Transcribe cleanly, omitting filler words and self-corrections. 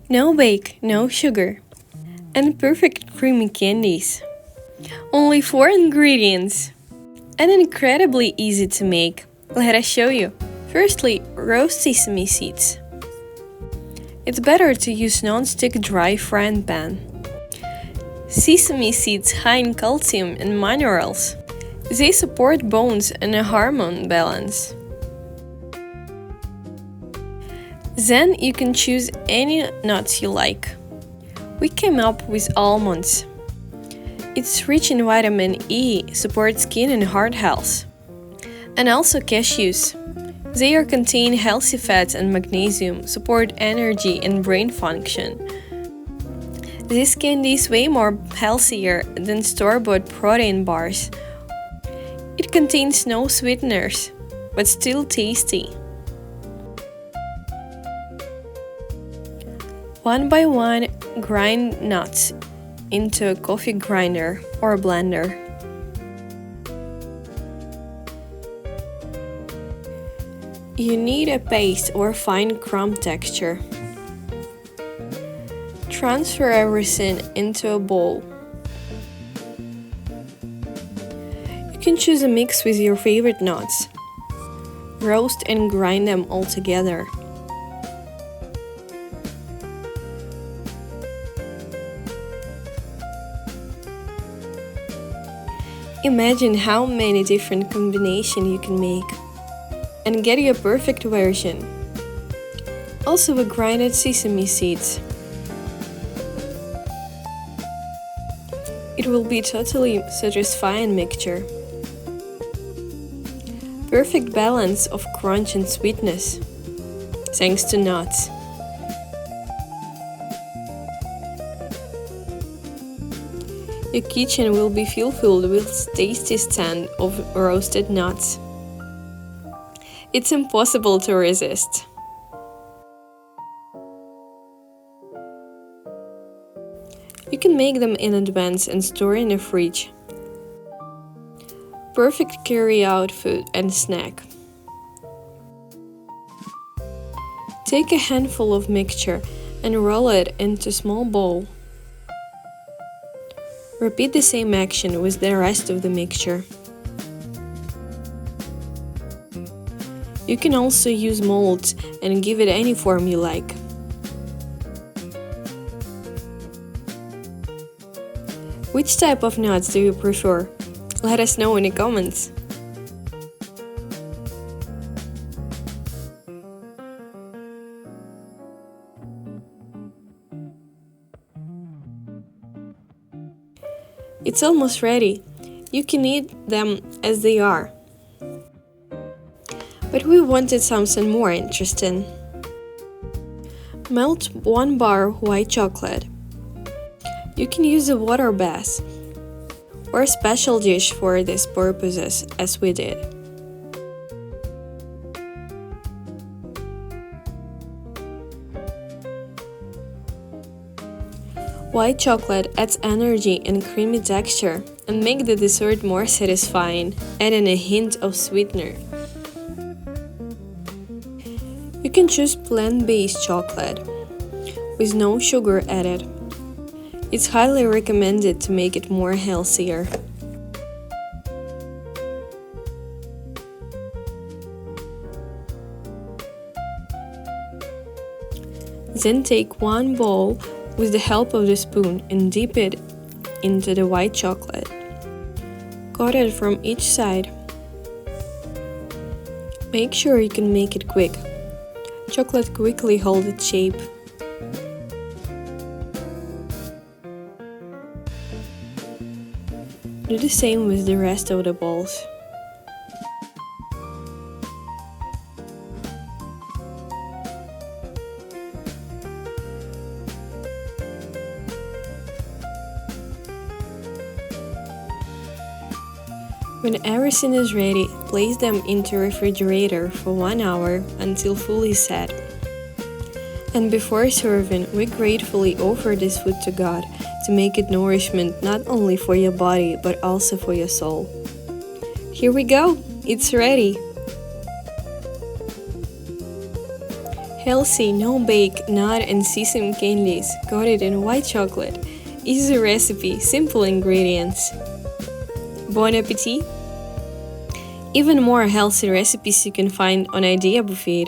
No bake, no sugar, and perfect creamy candies. Only 4 ingredients, and incredibly easy to make. Let us show you. Firstly, roast sesame seeds. It's better to use non-stick dry frying pan. Sesame seeds high in calcium and minerals. They support bones and a hormone balance. Then you can choose any nuts you like. We came up with almonds. It's rich in vitamin E, supports skin and heart health. And also cashews. They contain healthy fats and magnesium, support energy and brain function. This candy is way more healthier than store-bought protein bars. It contains no sweeteners, but still tasty. One by one, grind nuts into a coffee grinder or blender. You need a paste or fine crumb texture. Transfer everything into a bowl. You can choose a mix with your favorite nuts. Roast and grind them all together. Imagine how many different combinations you can make and get your perfect version. Also with grinded sesame seeds. It will be totally satisfying mixture. Perfect balance of crunch and sweetness, thanks to nuts. Your kitchen will be filled with tasty scent of roasted nuts. It's impossible to resist. You can make them in advance and store in the fridge. Perfect carry-out food and snack. Take a handful of mixture and roll it into a small bowl. Repeat the same action with the rest of the mixture. You can also use molds and give it any form you like. Which type of nuts do you prefer? Let us know in the comments. It's almost ready. You can eat them as they are. But we wanted something more interesting. Melt 1 bar white chocolate. You can use a water bath or a special dish for these purposes, as we did. White chocolate adds energy and creamy texture and make the dessert more satisfying, adding a hint of sweetener. You can choose plant-based chocolate with no sugar added. It's highly recommended to make it more healthier. Then take 1 bowl with the help of the spoon and dip it into the white chocolate. Cut it from each side. Make sure you can make it quick. Chocolate quickly holds its shape. Do the same with the rest of the balls. When everything is ready, place them into refrigerator for 1 hour until fully set. And before serving, we gratefully offer this food to God to make it nourishment not only for your body but also for your soul. Here we go, it's ready! Healthy, no-bake, nut and sesame candies coated in white chocolate. Easy recipe, simple ingredients. Bon appetit! Even more healthy recipes you can find on Idea Buffet.